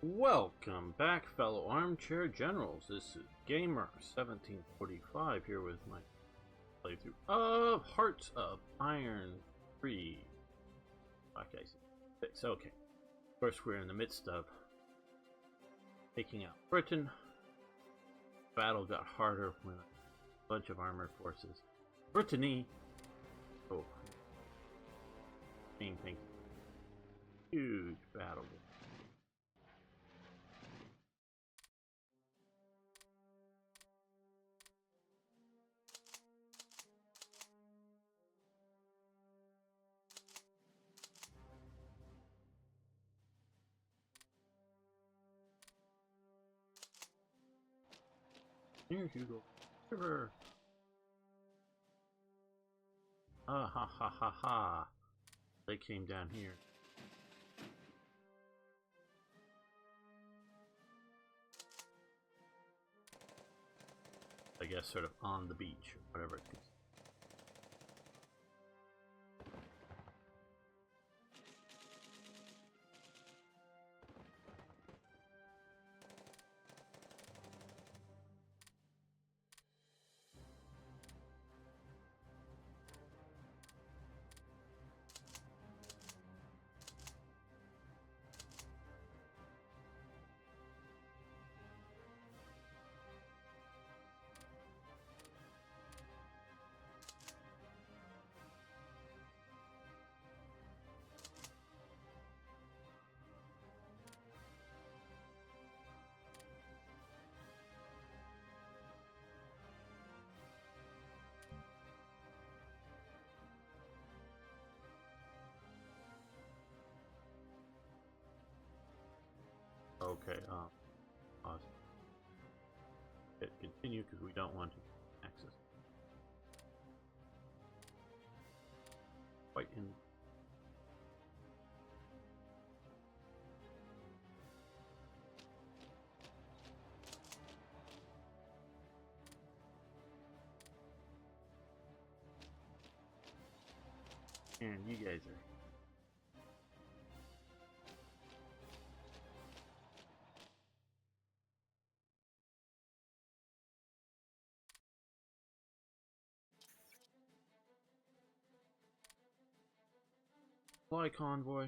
Welcome back, fellow armchair generals. This is Gamer 1745 here with my playthrough of Hearts of Iron 3. Okay, 6. Okay. Of course, we're in the midst of taking out Britain. Battle got harder when a bunch of armored forces. Brittany. Oh, main thing. Huge battle. Here you go. River. Ah ha ha ha ha. They came down here. I guess sort of on the beach, or whatever it is. Okay, pause. Hit continue because we don't want to access. Quite in. And you guys are. Fly convoy.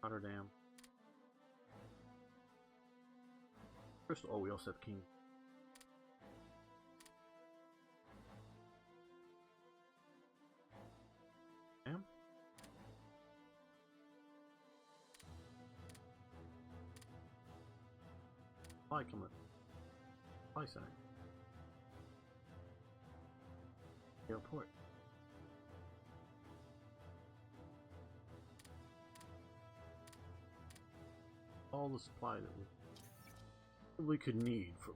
Rotterdam. Crystal. Oh, we also have King. Damn. Fly coming. Fly center. Airport. All the supply that we could need for.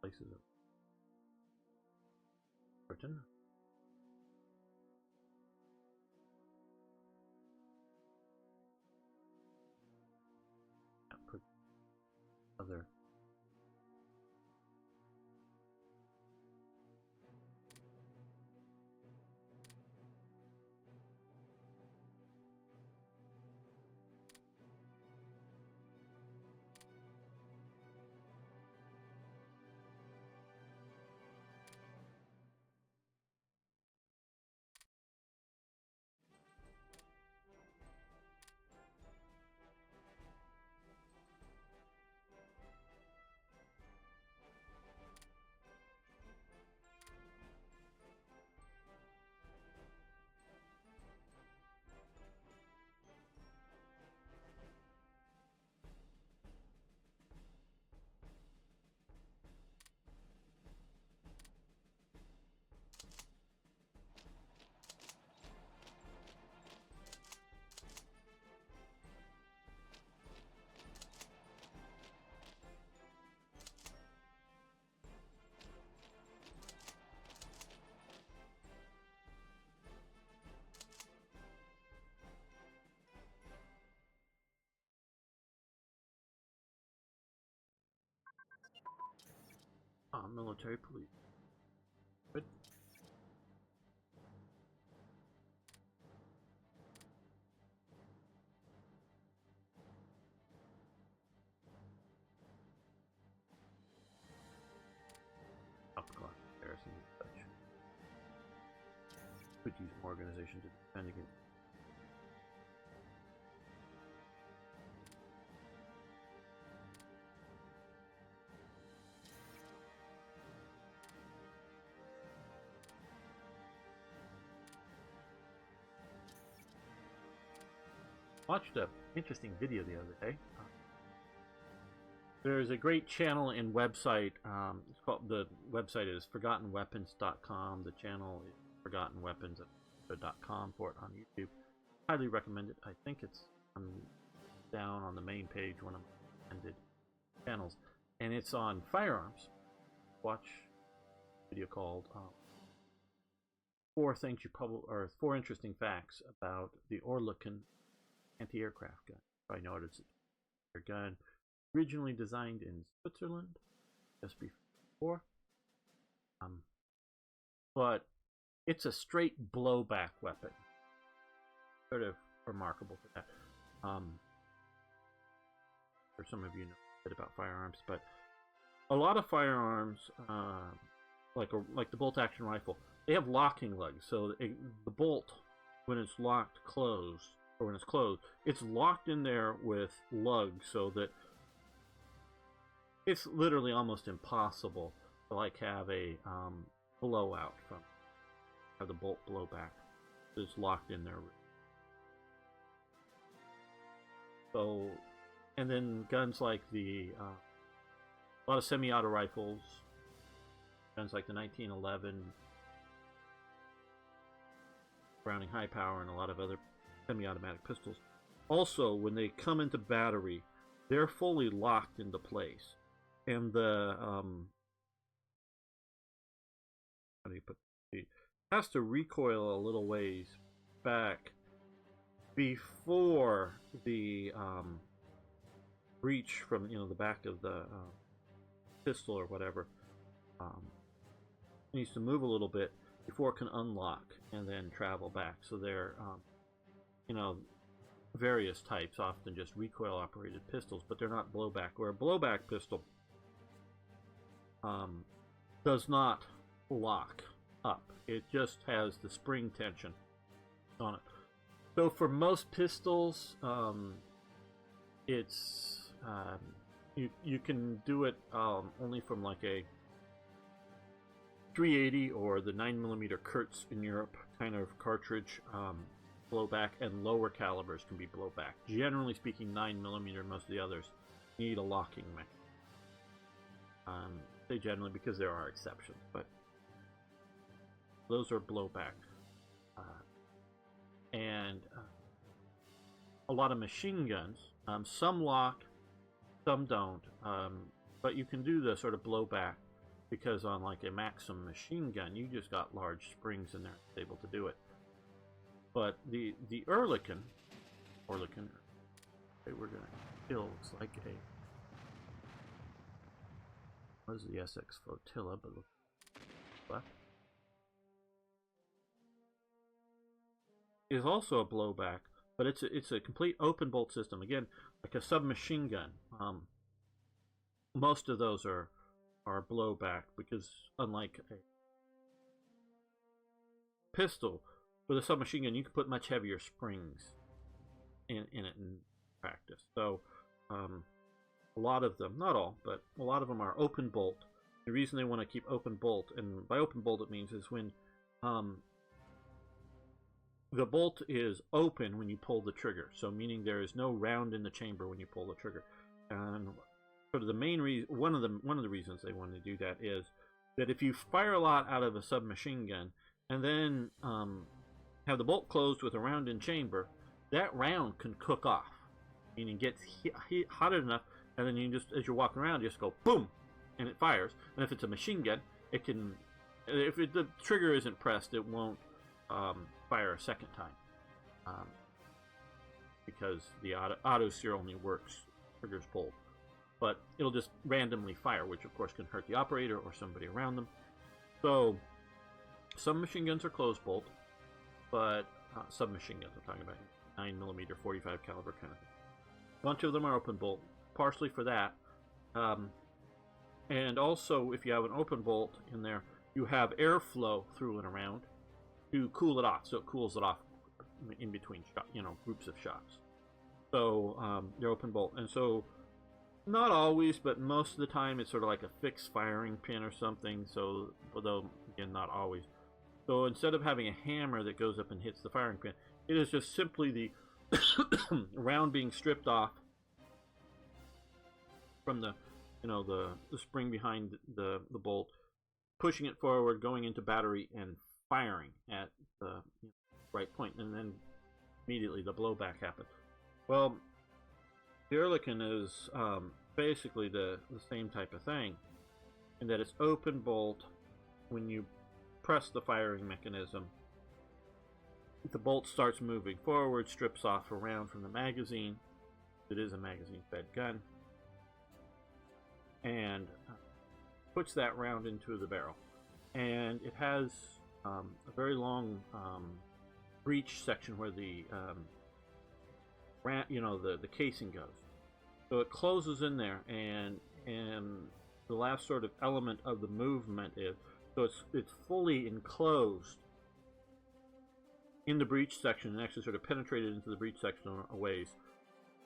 Places of Britain. put other. Military police. Good. Upclock comparison and such. Could use more organization to defend against. Watched a interesting video the other day. There's a great channel and website. It's called, the website is forgottenweapons.com. The channel is forgottenweapons.com for it on YouTube. Highly recommend it. I think it's down on the main page, one of my recommended channels, and it's on firearms. Watch a video called four interesting facts about the Oerlikon anti-aircraft gun. I noticed it's a gun originally designed in Switzerland just before, but it's a straight blowback weapon. Sort of remarkable for that. For some of you know a bit about firearms, but a lot of firearms, like the bolt-action rifle, they have locking lugs. So the bolt, when it's locked closed, or when it's closed, it's locked in there with lugs, so that it's literally almost impossible to like have a blowout from the bolt blowback. It's locked in there. So, and then guns like a lot of semi-auto rifles, guns like the 1911 Browning High Power, and a lot of other semi-automatic pistols. Also, when they come into battery, they're fully locked into place, and the how do you put it? Has to recoil a little ways back before the breach from the back of the pistol or whatever. It needs to move a little bit before it can unlock and then travel back. So they're various types, often just recoil operated pistols, but they're not blowback. Where a blowback pistol does not lock up, it just has the spring tension on it. So for most pistols, it's you can do it only from like a 380 or the 9mm Kurtz in Europe kind of cartridge blowback, and lower calibers can be blowback. Generally speaking, 9mm, most of the others need a locking mechanism. They generally, because there are exceptions, but those are blowback. And a lot of machine guns, some lock, some don't, but you can do the sort of blowback because on like a Maxim machine gun, you just got large springs in there able to do it. But the Oerlikon Okay, we're gonna kill, looks like a, what is the SX flotilla, but look left. Is also a blowback, but it's a complete open bolt system. Again, like a submachine gun. Most of those are blowback because unlike a pistol, with a submachine gun you can put much heavier springs in it in practice. So a lot of them, not all, but a lot of them are open bolt. The reason they want to keep open bolt, and by open bolt it means is when the bolt is open when you pull the trigger, so meaning there is no round in the chamber when you pull the trigger. And sort of the main reason, one of the reasons they want to do that is that if you fire a lot out of a submachine gun and then have the bolt closed with a round in chamber, that round can cook off, meaning gets hotted enough, and then you just, as you're walking around, you just go boom, and it fires. And if it's a machine gun, it can, if the trigger isn't pressed, it won't fire a second time, because the auto steer only works triggers pulled, but it'll just randomly fire, which of course can hurt the operator or somebody around them. So some machine guns are closed bolt, but submachine guns, I'm talking about 9mm 45 caliber kind of thing. A bunch of them are open bolt, partially for that, and also if you have an open bolt in there, you have airflow through and around to cool it off, so it cools it off in between shot, groups of shots. So they're open bolt, and so not always, but most of the time it's sort of like a fixed firing pin or something. So, although again, not always. So instead of having a hammer that goes up and hits the firing pin, it is just simply the round being stripped off from the spring behind the bolt, pushing it forward, going into battery, and firing at the right point, and then immediately the blowback happens. Well, the Ehrlichen is basically the same type of thing, in that it's open bolt. When you press the firing mechanism, the bolt starts moving forward, strips off a round from the magazine. It is a magazine-fed gun, and puts that round into the barrel. And it has a very long breech section where the the casing goes. So it closes in there, and the last sort of element of the movement is, so it's fully enclosed in the breech section, and actually sort of penetrated into the breech section a ways,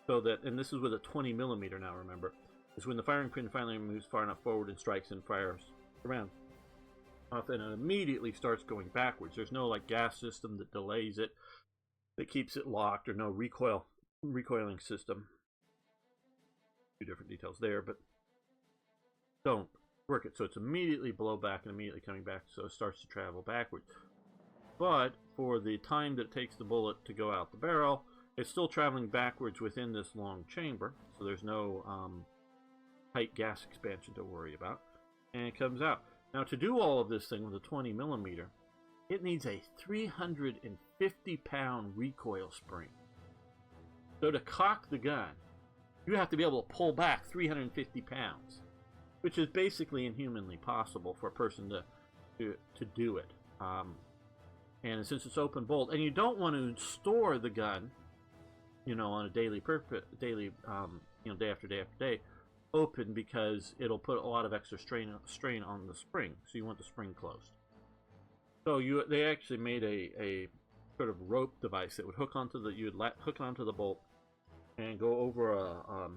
so that, and this is with a 20mm now, remember, is when the firing pin finally moves far enough forward and strikes and fires around off, and it immediately starts going backwards. There's no like gas system that delays it, that keeps it locked, or no recoiling system. Two different details there, but don't work it. So it's immediately blowback and immediately coming back, so it starts to travel backwards. But for the time that it takes the bullet to go out the barrel, it's still traveling backwards within this long chamber, so there's no tight gas expansion to worry about, and it comes out. Now, to do all of this thing with a 20mm, it needs a 350-pound recoil spring. So to cock the gun, you have to be able to pull back 350 pounds, which is basically inhumanly possible for a person to do it. And since it's open bolt, and you don't want to store the gun, on a daily day after day after day, open, because it'll put a lot of extra strain on the spring. So you want the spring closed. So they actually made a sort of rope device that would hook onto the bolt and go over a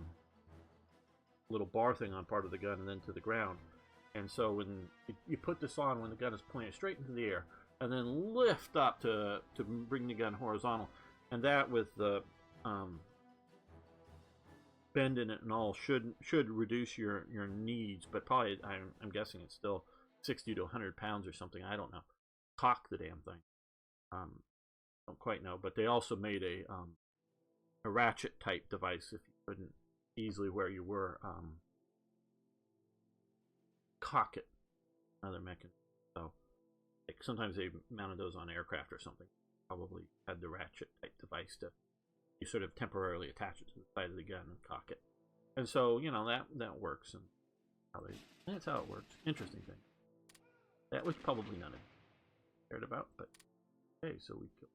little bar thing on part of the gun and then to the ground. And so when you put this on, when the gun is pointed straight into the air, and then lift up to bring the gun horizontal, and that with the bend in it and all should reduce your needs, but probably I'm guessing it's still 60 to 100 pounds or something. I don't know. Cock the damn thing. Don't quite know, but they also made a ratchet type device if you couldn't easily where you were cock it. Another mechanism. So sometimes they mounted those on aircraft or something. Probably had the ratchet type device to you sort of temporarily attach it to the side of the gun and cock it. And so, you know, that works, and that's how it works. Interesting thing. That was probably none of you cared about, but okay, so we killed.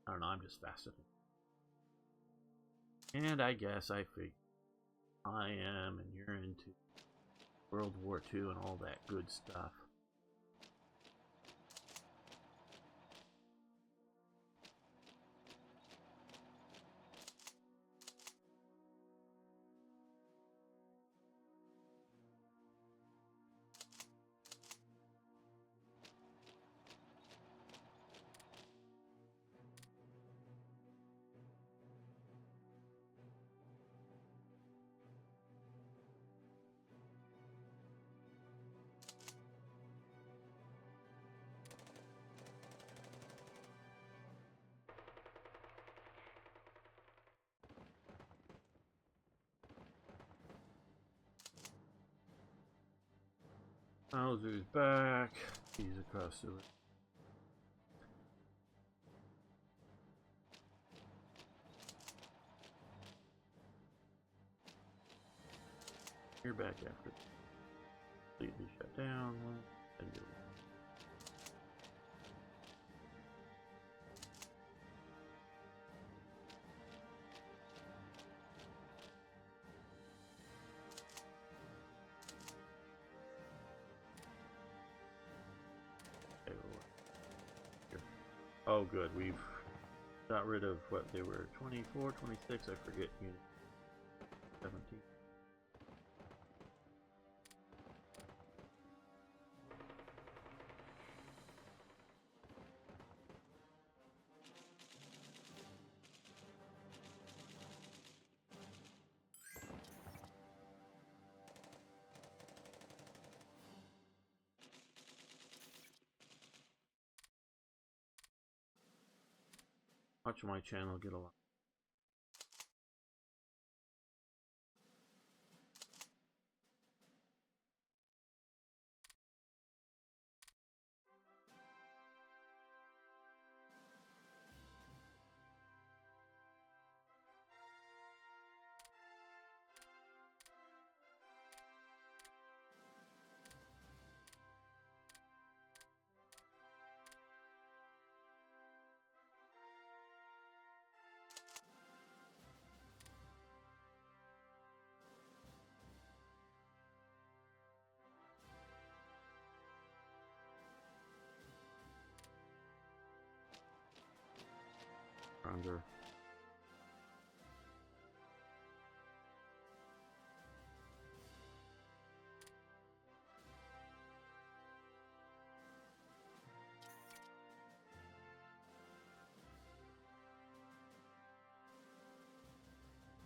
I don't know, I'm just fascinated. And I guess I figure I am, and you're into World War II and all that good stuff. Bowser's back. He's across the river. You're back after completely shut down. And you're oh, good. We've got rid of what they were 24, 26, I forget. 17. Watch my channel get a lot. Stronger.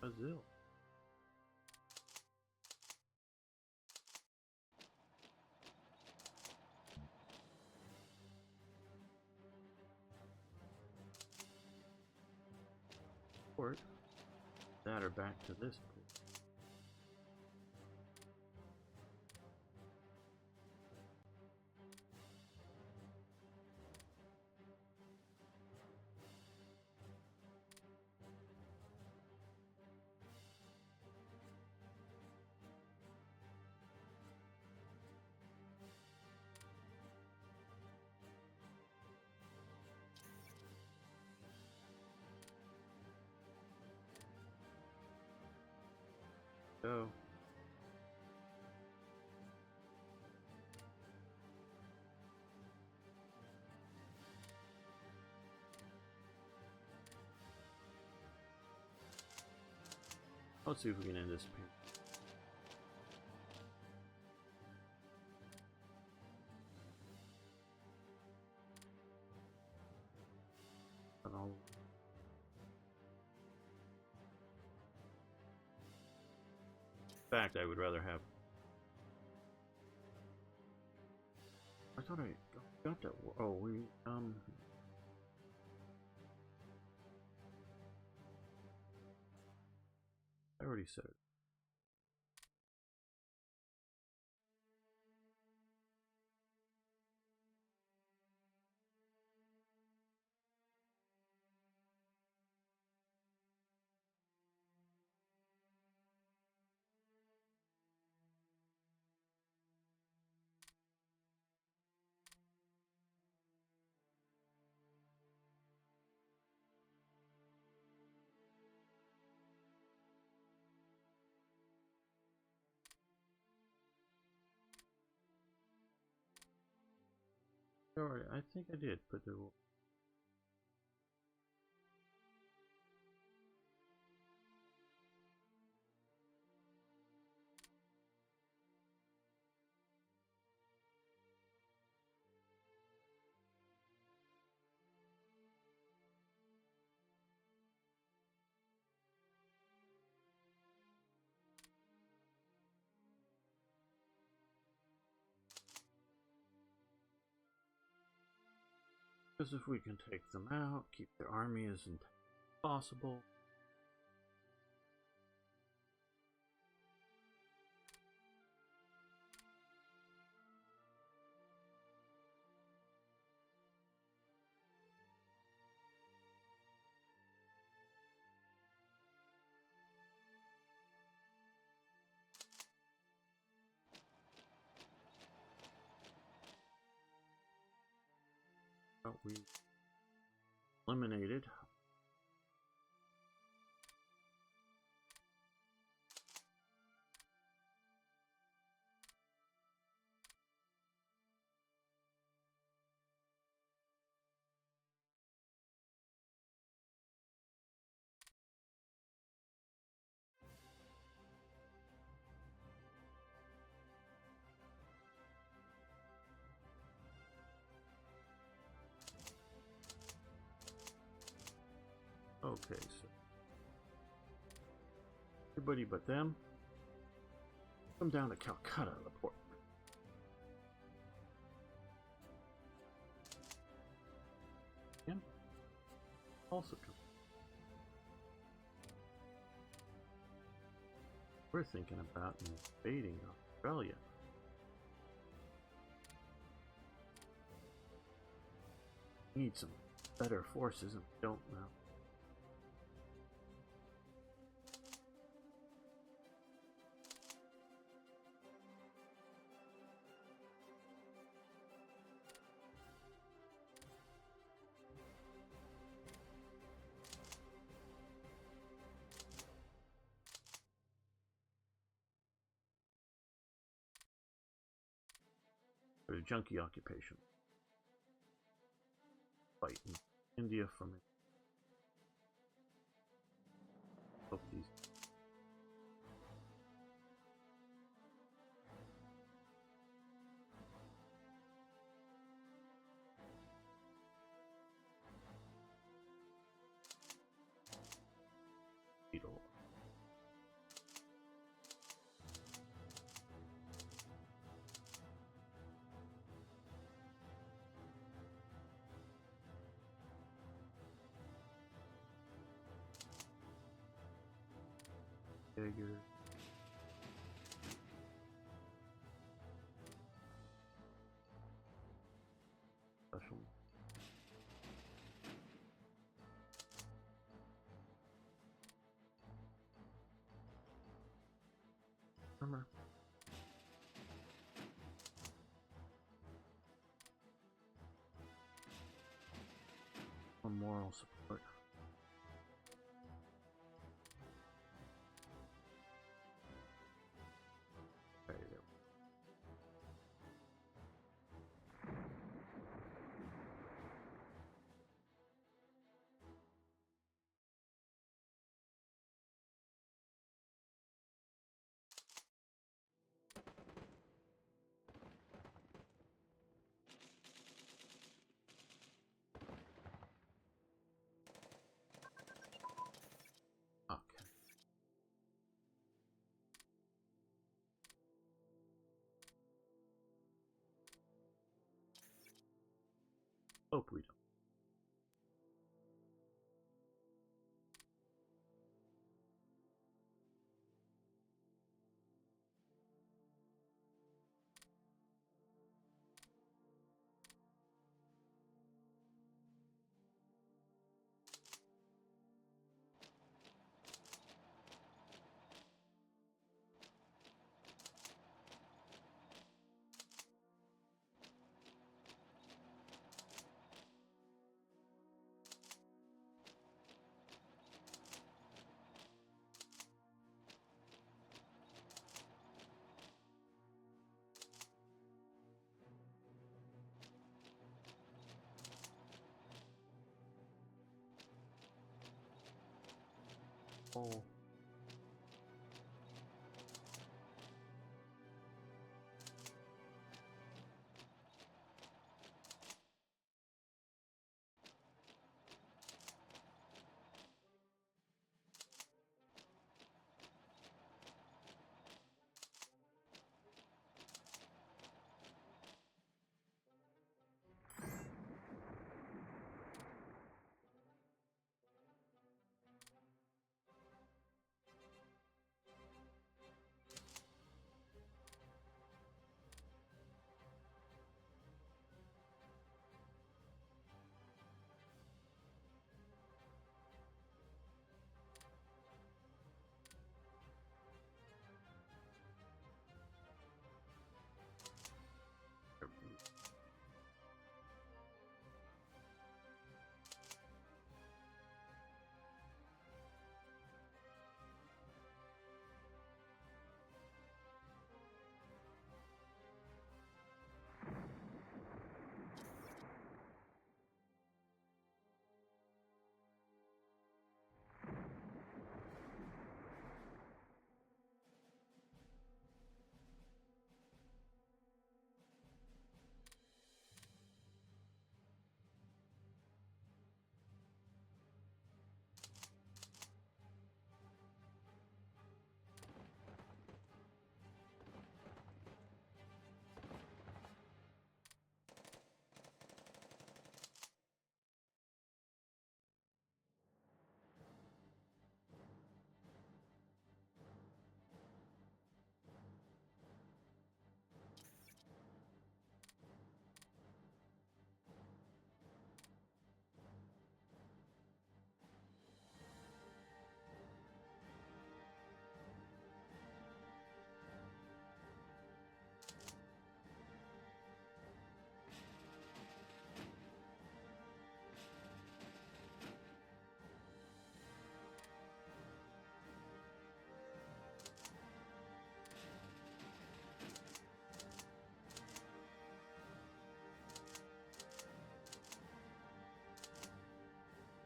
Brazil. Port. That or back to this port. Go. Let's see if we can end this paint. In fact, I would rather have. I thought I got that. Oh, we I already said it. Alright, I think I did, but there will. Because if we can take them out, keep their army as intact as possible. But we eliminated. Okay, so everybody but them come down to Calcutta, the port. And also come. We're thinking about invading Australia. We need some better forces and we don't know. There's a junkie occupation. Fight in India from it. Hope these. Beetle. Jaeger. Special. Armor. Or moral support. Okay, there. Okay. Hope we don't. Oh.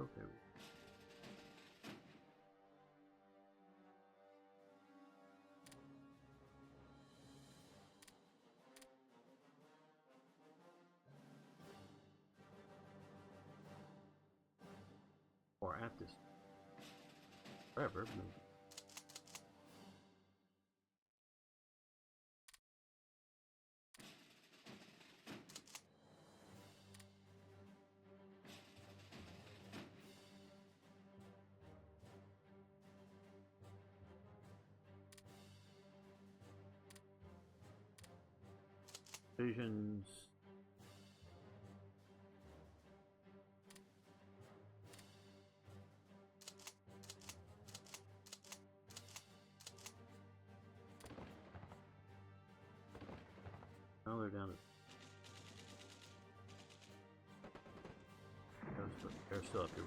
Okay. Or at this. Forever, maybe. Visions. Now they're down to. They're still up here.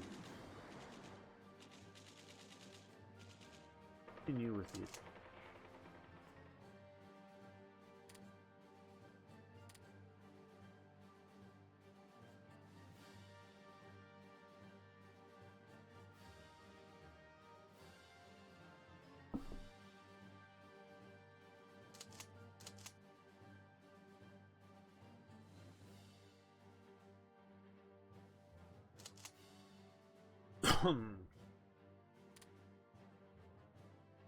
Continue with you.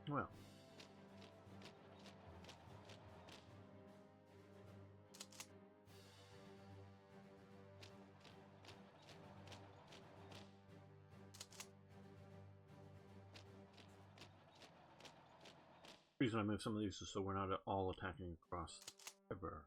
Well. The reason I move some of these is so we're not all attacking across the river.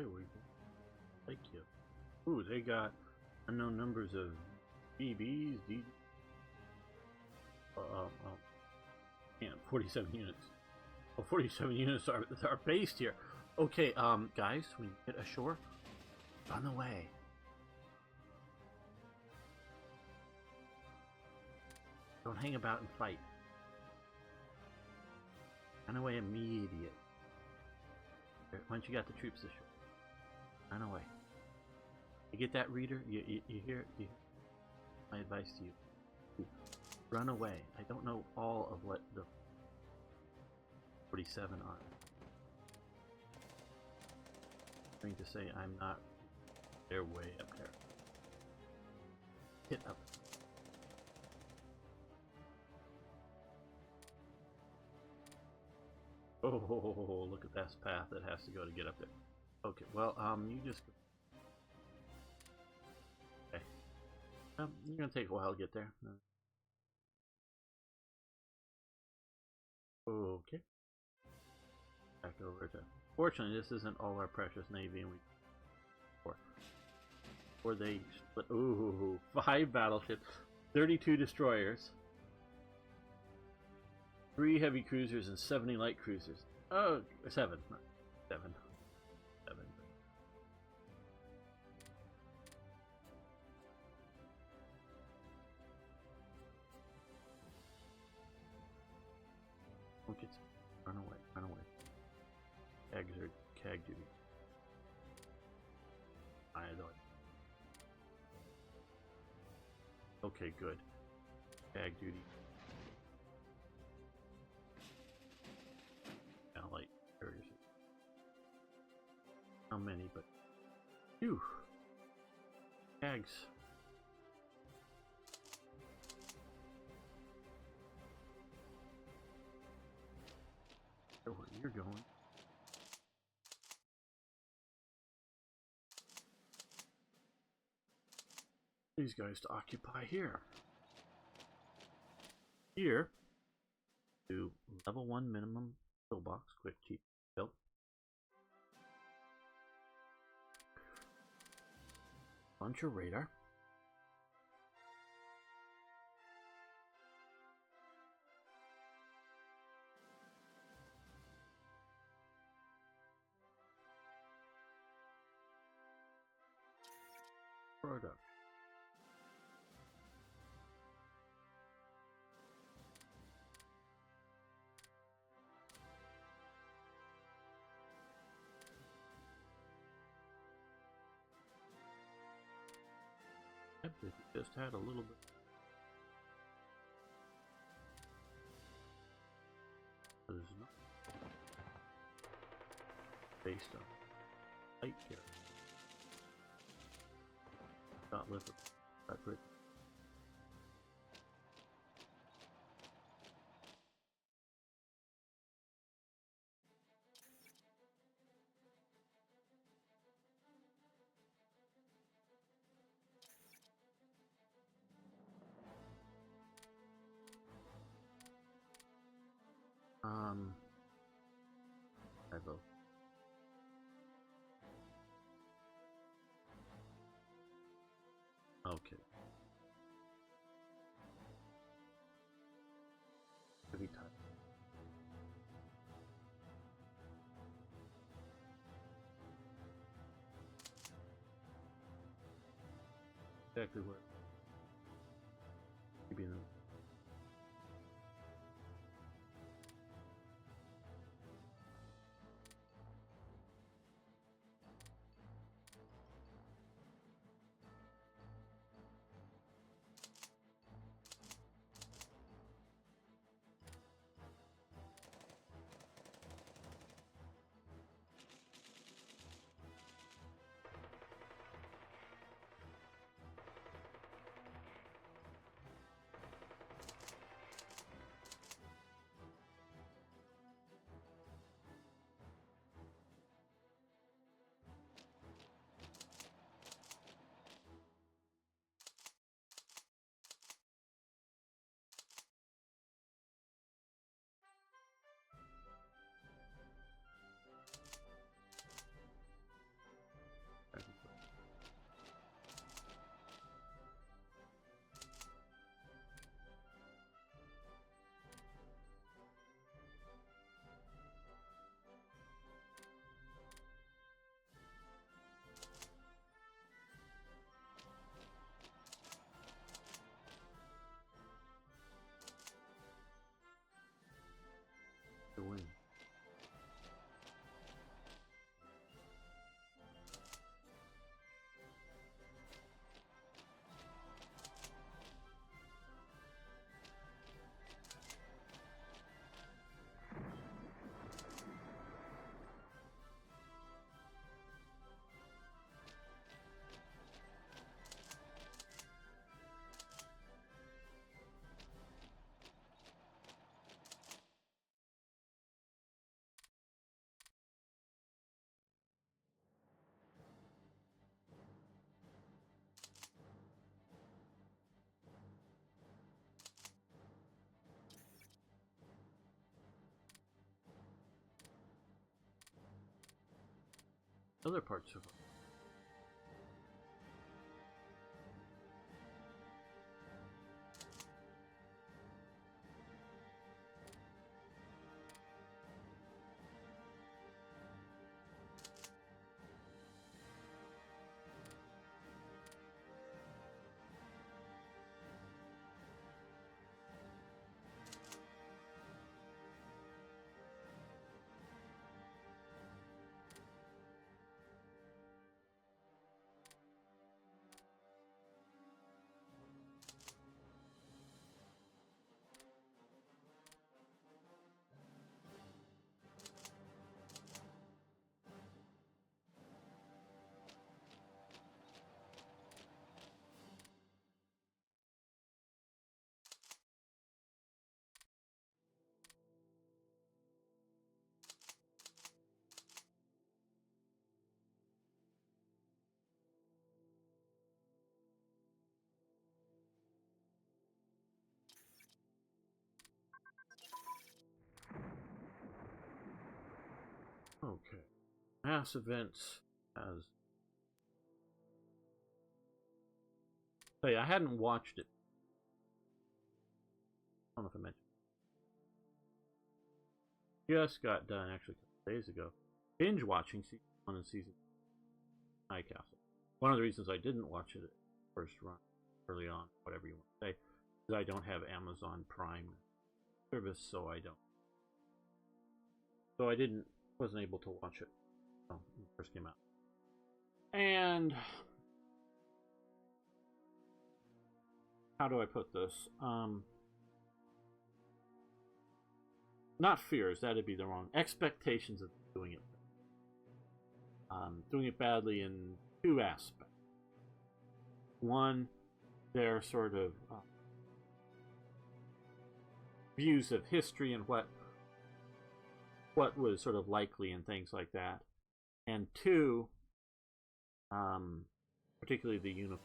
Hey, we thank you. Ooh, they got unknown numbers of BBs, yeah, 47 units. Oh, 47 units are based here. Okay, guys, when you get ashore, run away. Don't hang about and fight. Run away immediately. Once you got the troops ashore, run away. You get that, reader? You hear? My advice to you. Run away. I don't know all of what the 47 are. I'm going to say I'm not. They're way up there. Hit up. Oh, look at that path that has to go to get up there. Okay, well, you just. Okay. You're gonna take a while to get there. Okay. Back over to. Fortunately, this isn't all our precious navy, and or they split. Ooh, 5 battleships, 32 destroyers, 3 heavy cruisers, and 70 light cruisers. Oh, 7, not 7. Don't get. Run away! Run away! Cag duty. I don't. Okay, good. Cag duty. Light carriers. How many? But phew. Cags. Where you're going? These guys to occupy here. Here, do level 1 minimum pillbox, quick, cheap, built. Launch your radar. Product. Yep, it just had a little bit. There's not based on light here. Not live that great. I will. Okay. Heavy time. Exactly where. Maybe in other parts of. Okay. Mass events as. Hey, I hadn't watched it. I don't know if I mentioned. Just got done actually a couple days ago. Binge watching season 1 and season 2 High Castle. One of the reasons I didn't watch it at first run, early on, whatever you want to say, is I don't have Amazon Prime service, so I don't. So I wasn't able to watch it when it first came out. And how do I put this? Not fears, that'd be the wrong. Expectations of doing it. Doing it badly in two aspects. One, their sort of views of history and what was sort of likely and things like that. And two, particularly the uniform.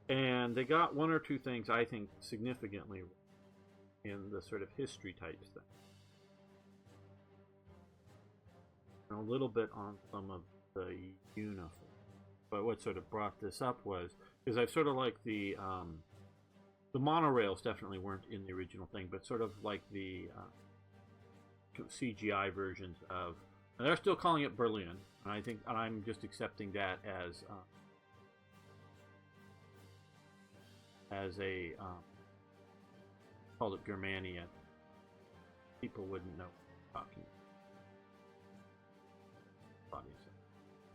And they got one or two things I think significantly in the sort of history type stuff. And a little bit on some of the uniform. But what sort of brought this up is I've sort of like the monorails definitely weren't in the original thing, but sort of like the CGI versions of. And they're still calling it Berlin, and I think I'm just accepting that as a called it Germania. People wouldn't know what I'm talking about.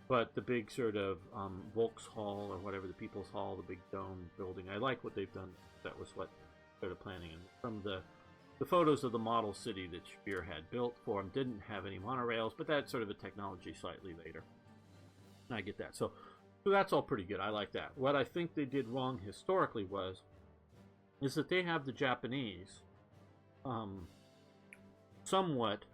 But the big sort of Volkshall or whatever, the People's Hall, the big dome building, I like what they've done. That was what sort of planning. And from the photos of the model city that Speer had built for them didn't have any monorails, but that's sort of a technology slightly later. And I get that. So that's all pretty good. I like that. What I think they did wrong historically is that they have the Japanese somewhat,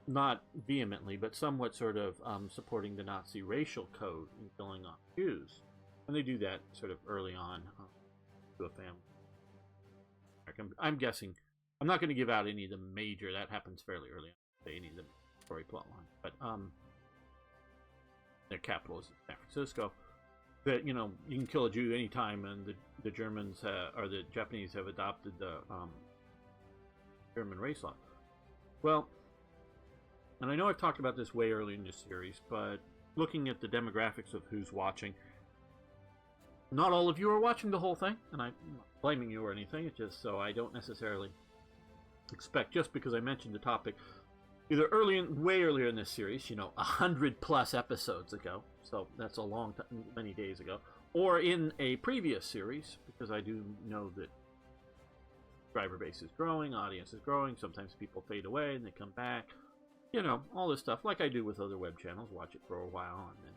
not vehemently, but somewhat sort of supporting the Nazi racial code and killing off Jews. And they do that sort of early on to a family. I'm guessing. I'm not going to give out any of the major. That happens fairly early on. Any of the story plot line. But their capital is San Francisco. That, you can kill a Jew anytime, and the Germans or the Japanese have adopted the German race law. Well, and I know I've talked about this way early in this series, but looking at the demographics of who's watching, not all of you are watching the whole thing, and I'm not blaming you or anything. It's just so I don't necessarily expect, just because I mentioned the topic either way earlier in this series, 100+ episodes ago, so that's a long time, many days ago, or in a previous series, because I do know that subscriber base is growing, audience is growing, sometimes people fade away and they come back, all this stuff, like I do with other web channels, watch it for a while and then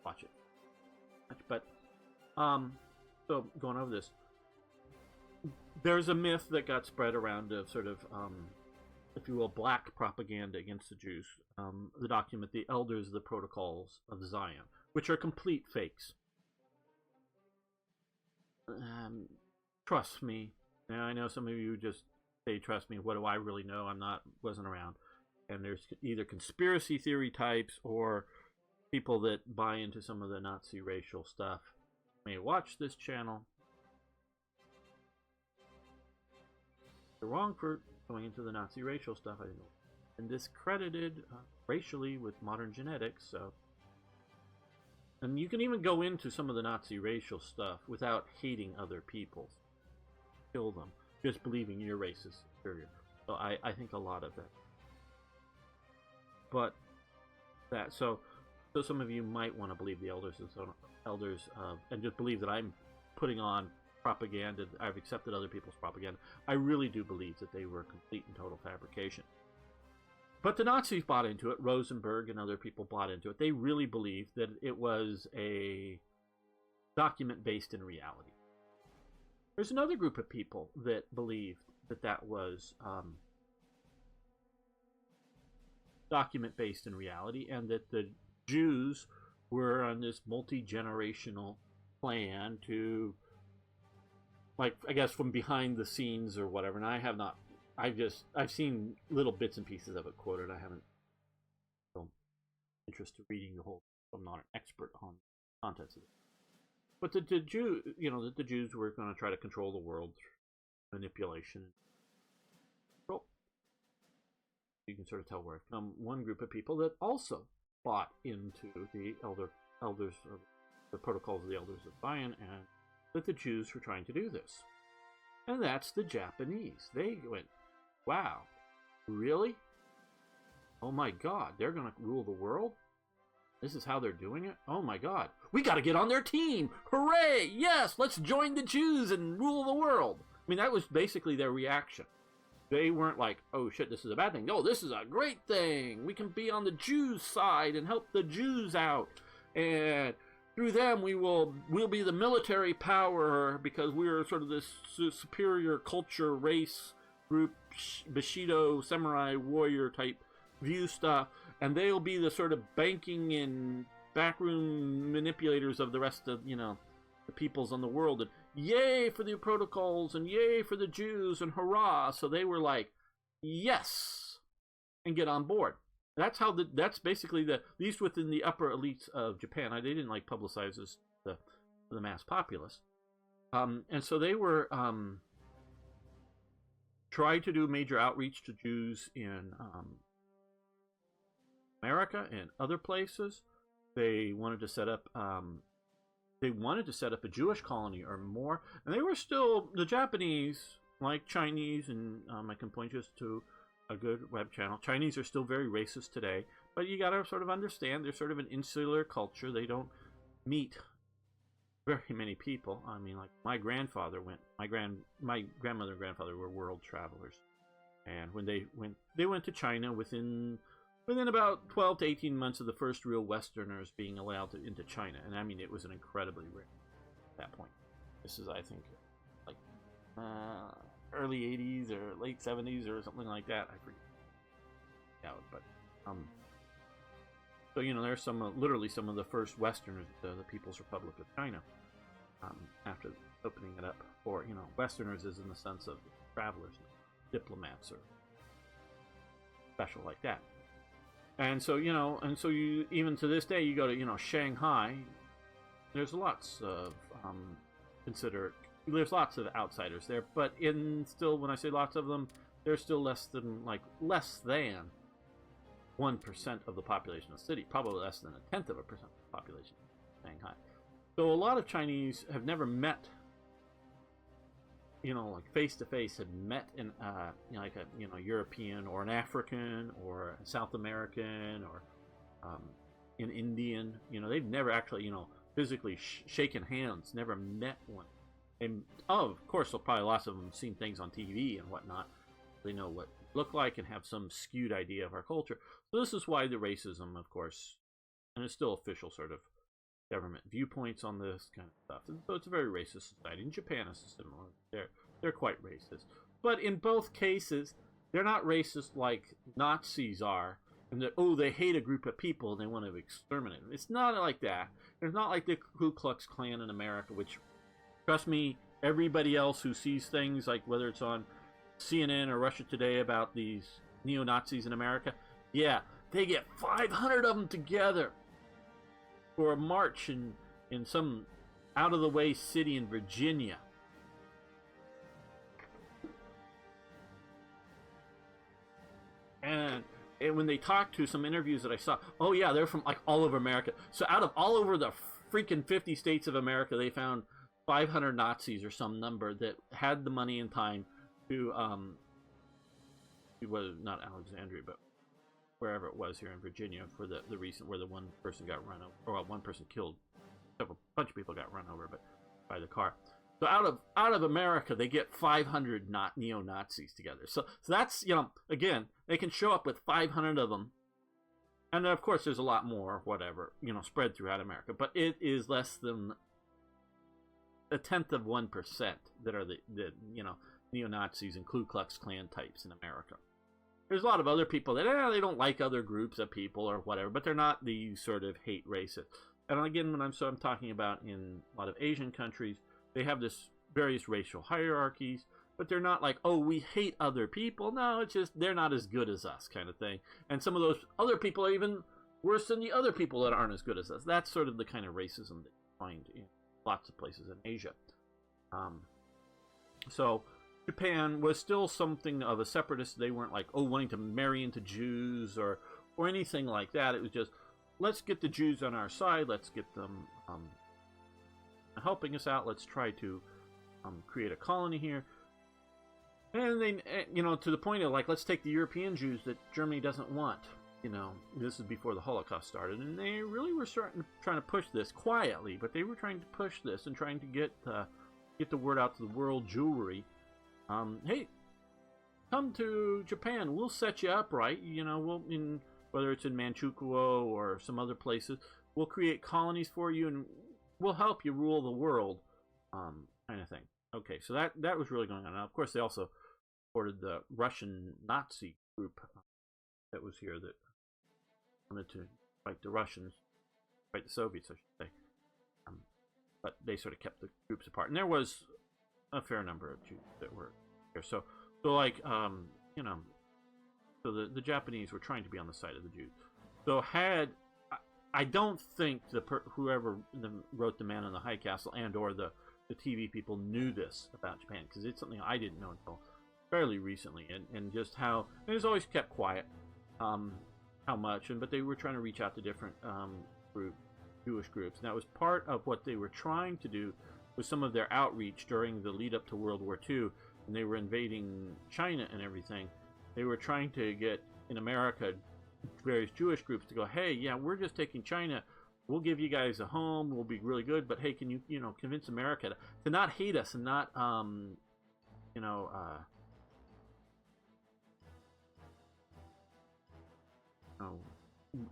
watch it. But, so going over this, there's a myth that got spread around of sort of, if you will, black propaganda against the Jews. The document, The Elders of the Protocols of Zion, which are complete fakes. Trust me. Now, I know some of you just say, trust me, what do I really know? Wasn't around. and there's either conspiracy theory types or people that buy into some of the Nazi racial stuff. You may watch this channel. You're wrong for going into the Nazi racial stuff. I think, and discredited racially with modern genetics. So, and you can even go into some of the Nazi racial stuff without hating other people. Kill them, just believing your race is superior. So I think a lot of that. But that so some of you might want to believe the elders and just believe that I'm putting on propaganda. I've accepted other people's propaganda. I really do believe that they were complete and total fabrication. But the Nazis bought into it. Rosenberg and other people bought into it. They really believed that it was a document based in reality. There's another group of people that believed that that was document based in reality, and that the Jews were on this multi-generational plan to, like, I guess from behind the scenes or whatever. And I have not, I've seen little bits and pieces of it quoted. I haven't no interest in reading the whole. I'm not an expert on contents of it. But the Jew, that the Jews were going to try to control the world through manipulation. Well, you can sort of tell where I've come. One group of people that also bought into the elders of the protocols of the elders of Zion, and that the Jews were trying to do this. And that's the Japanese. They went, wow, really? Oh my God, they're going to rule the world? This is how they're doing it? Oh my God, we got to get on their team. Hooray, yes, let's join the Jews and rule the world. I mean, that was basically their reaction. They weren't like, oh shit, this is a bad thing. No, this is a great thing. We can be on the Jews' side and help the Jews out. And through them, we'll be the military power because we're sort of this superior culture, race, group, Bushido, samurai, warrior type view stuff. And they'll be the sort of banking and backroom manipulators of the rest of, the peoples on the world. And yay for the protocols, and yay for the Jews, and hurrah. So they were like, yes, and get on board. That's basically at least within the upper elites of Japan. They didn't publicize this to the mass populace. And so they were tried to do major outreach to Jews in America and other places. They wanted to set up a Jewish colony or more, and they were still the Japanese, like Chinese, and I can point you to a good web channel. Chinese are still very racist today, but you got to sort of understand they're sort of an insular culture. They don't meet very many people. I mean, like my grandfather went. My grandmother and grandfather were world travelers, and when they went to China within about 12 to 18 months of the first real Westerners being allowed into China. And I mean, it was an incredibly rare at that point. This is, I think, like early 80s or late 70s or something like that. I forget. Yeah, but so there's literally some of the first Westerners, the People's Republic of China, after opening it up for Westerners is in the sense of travelers, diplomats, or special like that. And so, you even to this day, you go to, Shanghai, there's lots of, there's lots of outsiders there, but when I say lots of them, there's still less than 1% of the population of the city, probably less than 1/10% of the population of Shanghai. So a lot of Chinese have never met, face to face, had met in a European or an African or a South American or an Indian. They've never actually physically shaken hands, never met one. And of course, probably lots of them seen things on TV and whatnot. They know what it look like and have some skewed idea of our culture. So this is why the racism, of course, and it's still official sort of government viewpoints on this kind of stuff. And so it's a very racist society. In Japan, it's similar. They're quite racist. But in both cases, they're not racist like Nazis are, and that, they hate a group of people and they want to exterminate them. It's not like that. It's not like the Ku Klux Klan in America, which, trust me, everybody else who sees things like whether it's on CNN or Russia Today about these neo-Nazis in America, Yeah, they get 500 of them together for a march in some out of the way city in Virginia. And when they talked to some interviews that I saw, oh yeah, they're from like all over America. So out of all over the freaking 50 states of America, they found 500 Nazis or some number that had the money and time to it was not Alexandria, but wherever it was here in Virginia for the recent where the one person got run over, or one person killed, a bunch of people got run over, but by the car. So out of America, they get 500 neo-Nazis together. So that's, you know, again, they can show up with 500 of them, and then of course there's a lot more, whatever, you know, spread throughout America. But it is less than a tenth of 1% that are the you know, neo-Nazis and Ku Klux Klan types in America. There's a lot of other people that they don't like other groups of people or whatever, but they're not these sort of hate racists. And again, when I'm talking about in a lot of Asian countries, they have this various racial hierarchies, but they're not like, oh, we hate other people. No, it's just they're not as good as us kind of thing. And some of those other people are even worse than the other people that aren't as good as us. That's sort of the kind of racism that you find in lots of places in Asia. So Japan was still something of a separatist. They weren't like, oh, wanting to marry into Jews or anything like that. It was just, let's get the Jews on our side. Let's get them helping us out. Let's try to create a colony here. And they, you know, to the point of like, let's take the European Jews that Germany doesn't want. You know, this is before the Holocaust started, and they really were trying to push this quietly, but they were trying to push this and trying to get the word out to the world Jewry. Hey, come to Japan. We'll set you up right. You know, whether it's in Manchukuo or some other places, we'll create colonies for you, and we'll help you rule the world, kind of thing. Okay, so that was really going on. Now, of course, they also supported the Russian Nazi group that was here that wanted to fight the Russians, fight the Soviets, I should say. But they sort of kept the groups apart, and there was a fair number of Jews that were here. So like, you know, so the Japanese were trying to be on the side of the Jews. So I don't think whoever wrote The Man in the High Castle and or the TV people knew this about Japan, because it's something I didn't know until fairly recently, and just how it was always kept quiet, how much, but they were trying to reach out to different Jewish groups, and that was part of what they were trying to do with some of their outreach during the lead up to World War II, when they were invading China and everything. They were trying to get in America various Jewish groups to go, hey, yeah, we're just taking China. We'll give you guys a home. We'll be really good, but hey, can you convince America to not hate us and not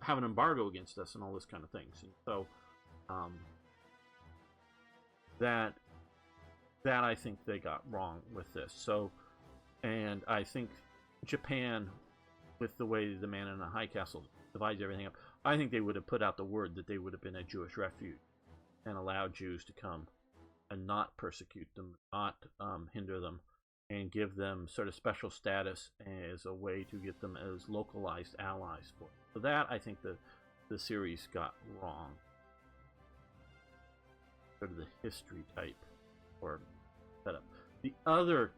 have an embargo against us and all this kind of things. And so that I think they got wrong with this. So, and I think Japan, with the way The Man in the High Castle divides everything up, I think they would have put out the word that they would have been a Jewish refuge and allowed Jews to come and not persecute them, not hinder them, and give them sort of special status as a way to get them as localized allies for it. So that, I think, the series got wrong. Sort of the history type or setup. The other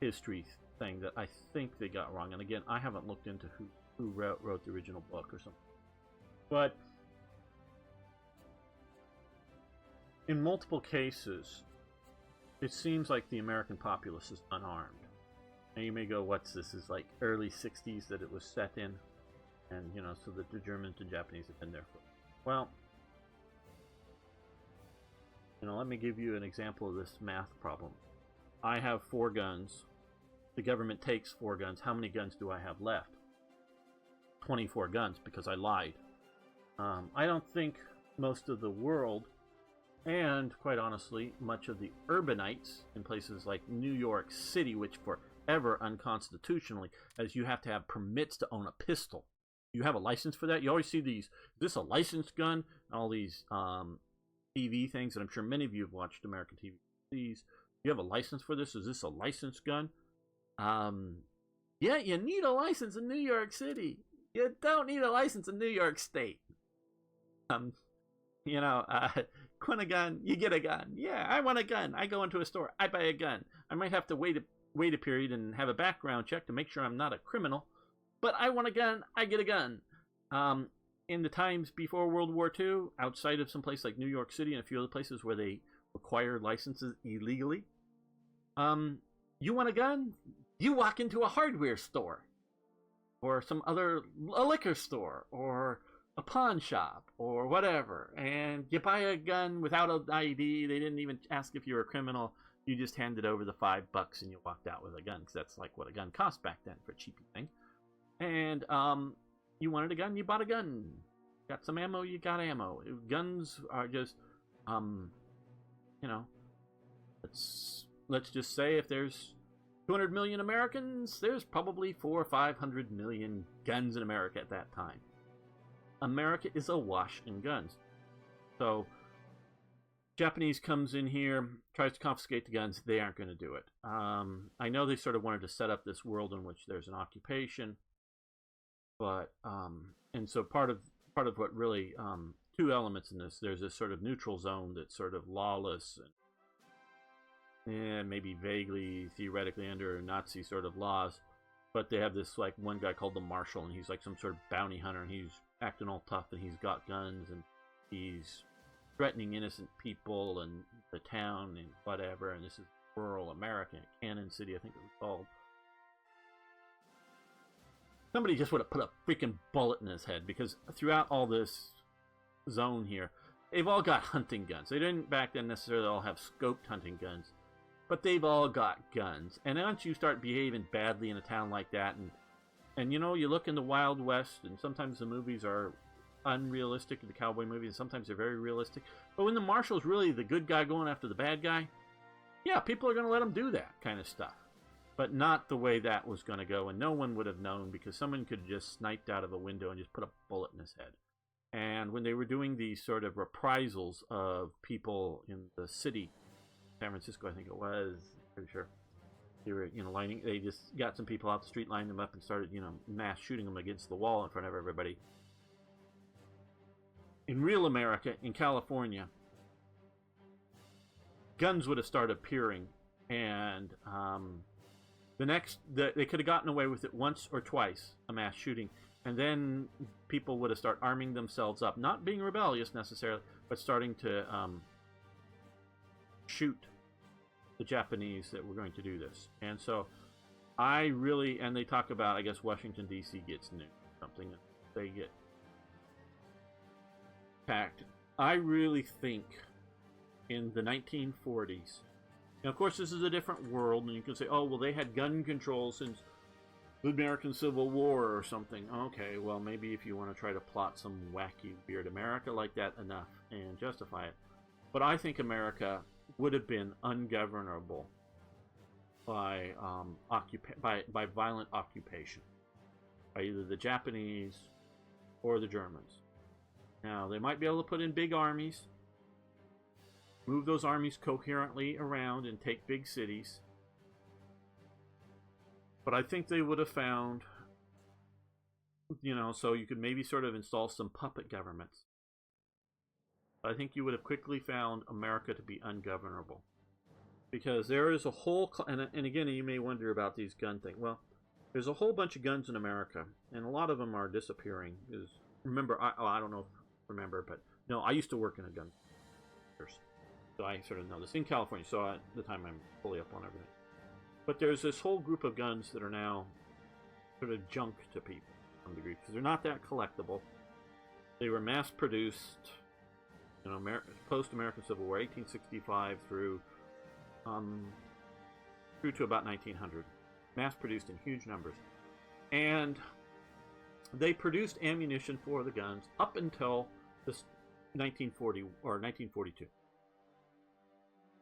history thing that I think they got wrong, and again, I haven't looked into who wrote the original book or something, but in multiple cases, it seems like the American populace is unarmed. And you may go, what's this? Is like early 60s that it was set in, and so that the Germans and Japanese have been there for. Well, let me give you an example of this math problem. I have 4 guns. The government takes 4 guns. How many guns do I have left? 24 guns, because I lied. I don't think most of the world, and quite honestly, much of the urbanites in places like New York City, which forever unconstitutionally, as you have to have permits to own a pistol. You have a license for that? You always see these, is this a licensed gun? All these TV things, and I'm sure many of you have watched American TV. These, you have a license for this? Is this a licensed gun? Yeah, you need a license in New York City. You don't need a license in New York State. Um, want a gun? You get a gun. Yeah, I want a gun. I go into a store. I buy a gun. I might have to wait a period and have a background check to make sure I'm not a criminal. But I want a gun. I get a gun. In the times before World War II, outside of some place like New York City and a few other places where they require licenses illegally, you want a gun? You walk into a hardware store or a liquor store or a pawn shop or whatever, and you buy a gun without an ID. They didn't even ask if you were a criminal. You just handed over the $5 and you walked out with a gun, because that's like what a gun cost back then for a cheapy thing. And you wanted a gun, you bought a gun. Got some ammo, you got ammo. Guns are just, let's just say if there's 200 million Americans, there's probably 400 or 500 million guns in America at that time. America is awash in guns. So, Japanese comes in here, tries to confiscate the guns. They aren't going to do it. I know they sort of wanted to set up this world in which there's an occupation, but and so part of what really two elements in this. There's this sort of neutral zone that's sort of lawless and maybe vaguely theoretically under Nazi sort of laws, but they have this like one guy called the Marshal, and he's like some sort of bounty hunter, and he's acting all tough, and he's got guns, and he's threatening innocent people and the town and whatever. And this is rural America, Cannon City, I think it was called. Somebody just would have put a freaking bullet in his head, because throughout all this zone here, they've all got hunting guns. They didn't back then necessarily all have scoped hunting guns, but they've all got guns. And once you start behaving badly in a town like that, and you look in the Wild West, and sometimes the movies are unrealistic, the cowboy movies, and sometimes they're very realistic. But when the Marshal's really the good guy going after the bad guy, yeah, people are going to let him do that kind of stuff. But not the way that was going to go, and no one would have known, because someone could have just sniped out of a window and just put a bullet in his head. And when they were doing these sort of reprisals of people in the city, San Francisco, I think it was, pretty sure, they were, they just got some people out the street, lined them up, and started, mass shooting them against the wall in front of everybody. In real America, in California, guns would have started appearing, and they could have gotten away with it once or twice, a mass shooting, and then people would have started arming themselves up, not being rebellious necessarily, but starting to shoot the Japanese that were going to do this. And so and they talk about, I guess Washington D.C. gets nuked, something, they get attacked. I really think in the 1940s, and of course this is a different world, and you can say, oh, well, they had gun control since the American Civil War or something. Okay, well, maybe if you want to try to plot some wacky, weird America like that enough and justify it. But I think America would have been ungovernable by violent occupation, by either the Japanese or the Germans. Now, they might be able to put in big armies, move those armies coherently around and take big cities. But I think they would have found, so you could maybe sort of install some puppet governments. I think you would have quickly found America to be ungovernable. Because there is a whole, and again, you may wonder about these gun things. Well, there's a whole bunch of guns in America, and a lot of them are disappearing. Remember, I don't know if you remember, but no, I used to work in a gun store, so I sort of know this in California, so at the time I'm fully up on everything. But there's this whole group of guns that are now sort of junk to people to some degree, because they're not that collectible. They were mass-produced, post-American Civil War, 1865 through to about 1900. Mass-produced in huge numbers. And they produced ammunition for the guns up until this 1940 or 1942.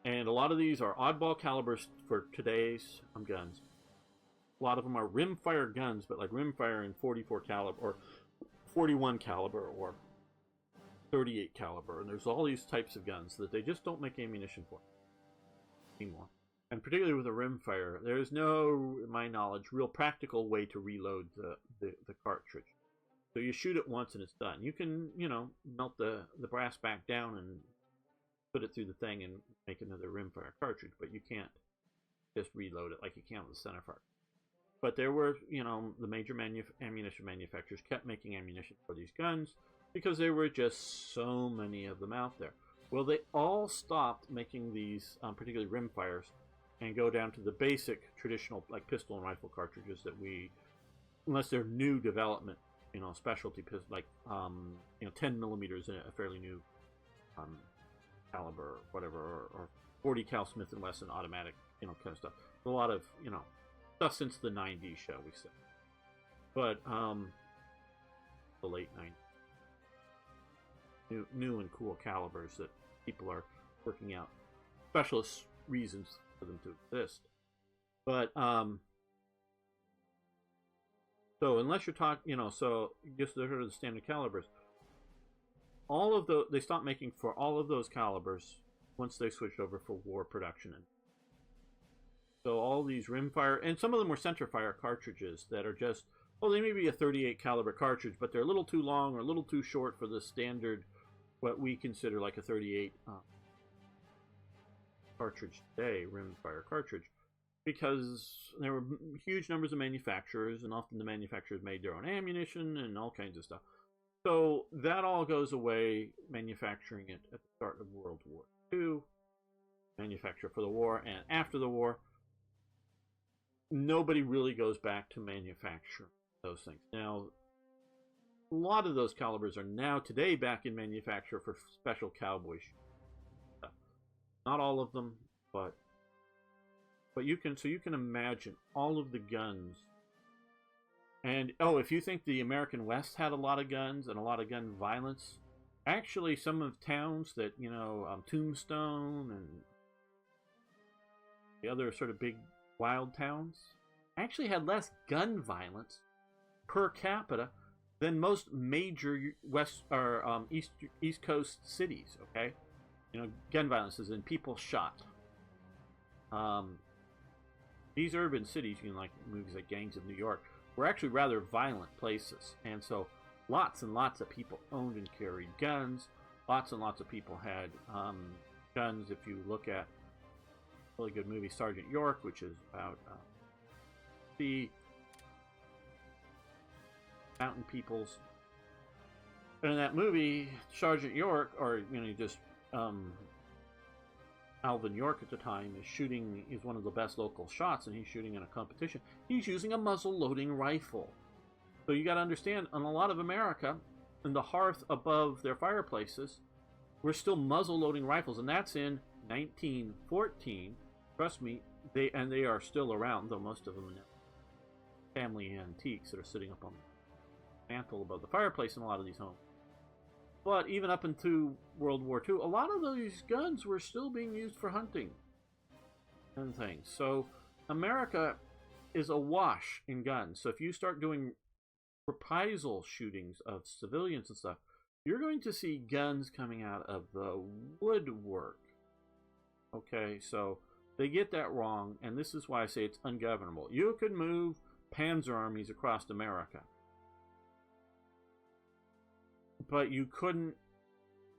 And a lot of these are oddball calibers for today's guns. A lot of them are rimfire guns, but like rimfire in 44 caliber or 41 caliber or 38 caliber. And there's all these types of guns that they just don't make ammunition for anymore. And particularly with a rimfire, there is no, in my knowledge, real practical way to reload the cartridge. So you shoot it once and it's done. You can, melt the brass back down and put it through the thing and make another rimfire cartridge, but you can't just reload it like you can with the centerfire. But there were, the major ammunition manufacturers kept making ammunition for these guns because there were just so many of them out there. Well, they all stopped making these, particularly rimfires, and go down to the basic traditional like pistol and rifle cartridges that unless they're new development, specialty pistol like 10 millimeters in a fairly new caliber or whatever, or 40 cal Smith and Wesson automatic, kind of stuff. A lot of stuff since the 90s, shall we say? But the late 90s, new and cool calibers that people are working out specialist reasons for them to exist. But so unless you're talking, so just sort of the standard calibers, they stopped making for all of those calibers once they switched over for war production. And so all these rimfire, and some of them were centerfire cartridges that are just, they may be a 38 caliber cartridge, but they're a little too long or a little too short for the standard, what we consider like a 38 cartridge today, rimfire cartridge, because there were huge numbers of manufacturers, and often the manufacturers made their own ammunition and all kinds of stuff. So that all goes away, manufacturing it at the start of World War II, manufacture for the war, and after the war, nobody really goes back to manufacturing those things. Now, a lot of those calibers are now today back in manufacture for special cowboy stuff. Not all of them, but you can imagine all of the guns. And if you think the American West had a lot of guns and a lot of gun violence, actually some of towns that Tombstone and the other sort of big wild towns actually had less gun violence per capita than most major West or East Coast cities. Okay, gun violence is in people shot. These urban cities, like movies like Gangs of New York, were actually rather violent places, and so lots and lots of people owned and carried guns. Lots and lots of people had guns. If you look at a really good movie, Sergeant York, which is about the mountain peoples, and in that movie, Sergeant York, or just Alvin York at the time is one of the best local shots, and he's shooting in a competition. He's using a muzzle-loading rifle. So you got to understand, in a lot of America, in the hearth above their fireplaces, we're still muzzle-loading rifles, and that's in 1914. Trust me, they are still around, though most of them are family antiques that are sitting up on the mantle above the fireplace in a lot of these homes. But even up into World War II, a lot of these guns were still being used for hunting and things. So America is awash in guns. So if you start doing reprisal shootings of civilians and stuff, you're going to see guns coming out of the woodwork. Okay, so they get that wrong, and this is why I say it's ungovernable. You could move panzer armies across America, but you couldn't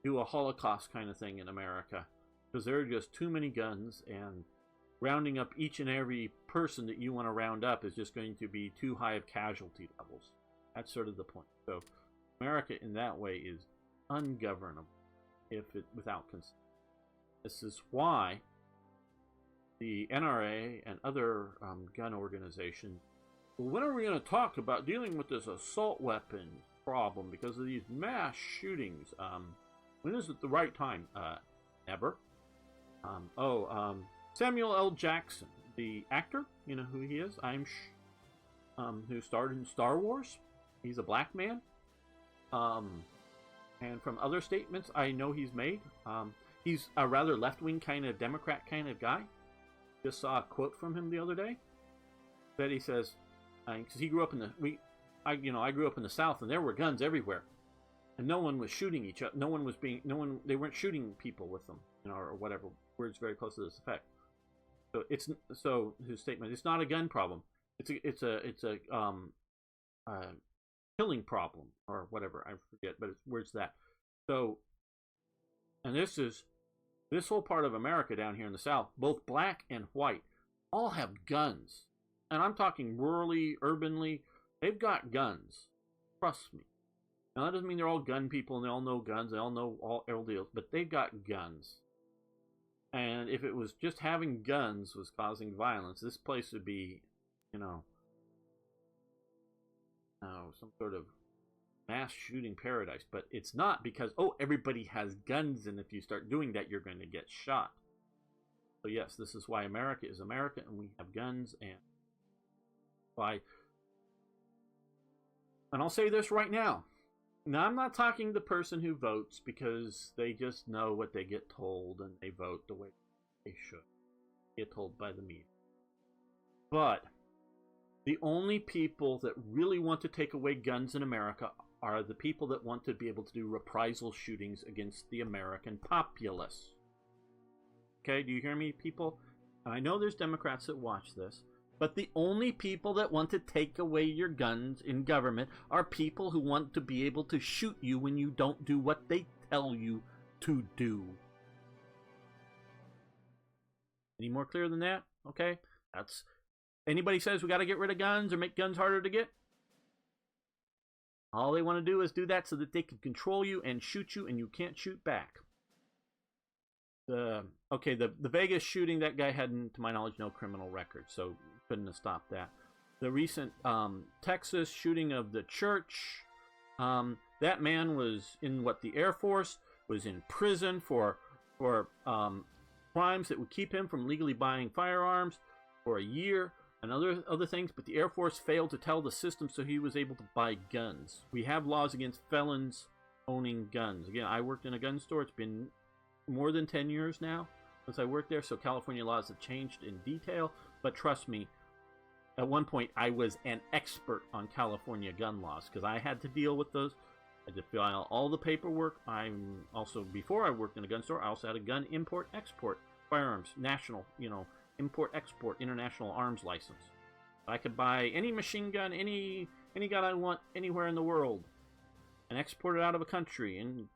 do a Holocaust kind of thing in America, because there are just too many guns, and rounding up each and every person that you want to round up is just going to be too high of casualty levels. That's sort of the point. So America in that way is ungovernable without consent. This is why the NRA and other gun organizations, when are we going to talk about dealing with this assault weapons problem because of these mass shootings? When is it the right time? Never. Samuel L. Jackson, the actor, you know who he is? Who starred in Star Wars. He's a black man. And from other statements I know he's made, he's a rather left-wing kind of Democrat kind of guy. Just saw a quote from him the other day that he says, because he grew up in I grew up in the South, and there were guns everywhere, and no one was shooting each other. They weren't shooting people with them, or whatever. Words very close to this effect. So his statement, it's not a gun problem. It's a uh, killing problem or whatever. I forget, but it's where's that? So, and this whole part of America down here in the South, both black and white, all have guns. And I'm talking rurally, urbanly. They've got guns. Trust me. Now, that doesn't mean they're all gun people and they all know guns. They all know all deals. But they've got guns. And if it was just having guns was causing violence, this place would be, some sort of mass shooting paradise. But it's not because, everybody has guns. And if you start doing that, you're going to get shot. So yes, this is why America is America, and we have guns, and I'll say this right now. Now, I'm not talking the person who votes because they just know what they get told, and they vote the way they should get told by the media. But the only people that really want to take away guns in America are the people that want to be able to do reprisal shootings against the American populace. Okay, do you hear me, people? And I know there's Democrats that watch this, but the only people that want to take away your guns in government are people who want to be able to shoot you when you don't do what they tell you to do. Any more clear than that? Okay, that's... Anybody says we got to get rid of guns or make guns harder to get? All they want to do is do that so that they can control you and shoot you, and you can't shoot back. The Vegas shooting, that guy had, to my knowledge, no criminal record, so couldn't have stopped that. The recent Texas shooting of the church, that man was in the Air Force, was in prison for crimes that would keep him from legally buying firearms for a year and other things, but the Air Force failed to tell the system, so he was able to buy guns. We have laws against felons owning guns. Again, I worked in a gun store. It's been more than 10 years now since I worked there, so California laws have changed in detail, but trust me, at one point I was an expert on California gun laws because I had to deal with those. I had to file all the paperwork. I'm also, before I worked in a gun store, I also had a gun import-export, firearms, national, import-export, international arms license. I could buy any machine gun, any gun I want anywhere in the world, and export it out of a country and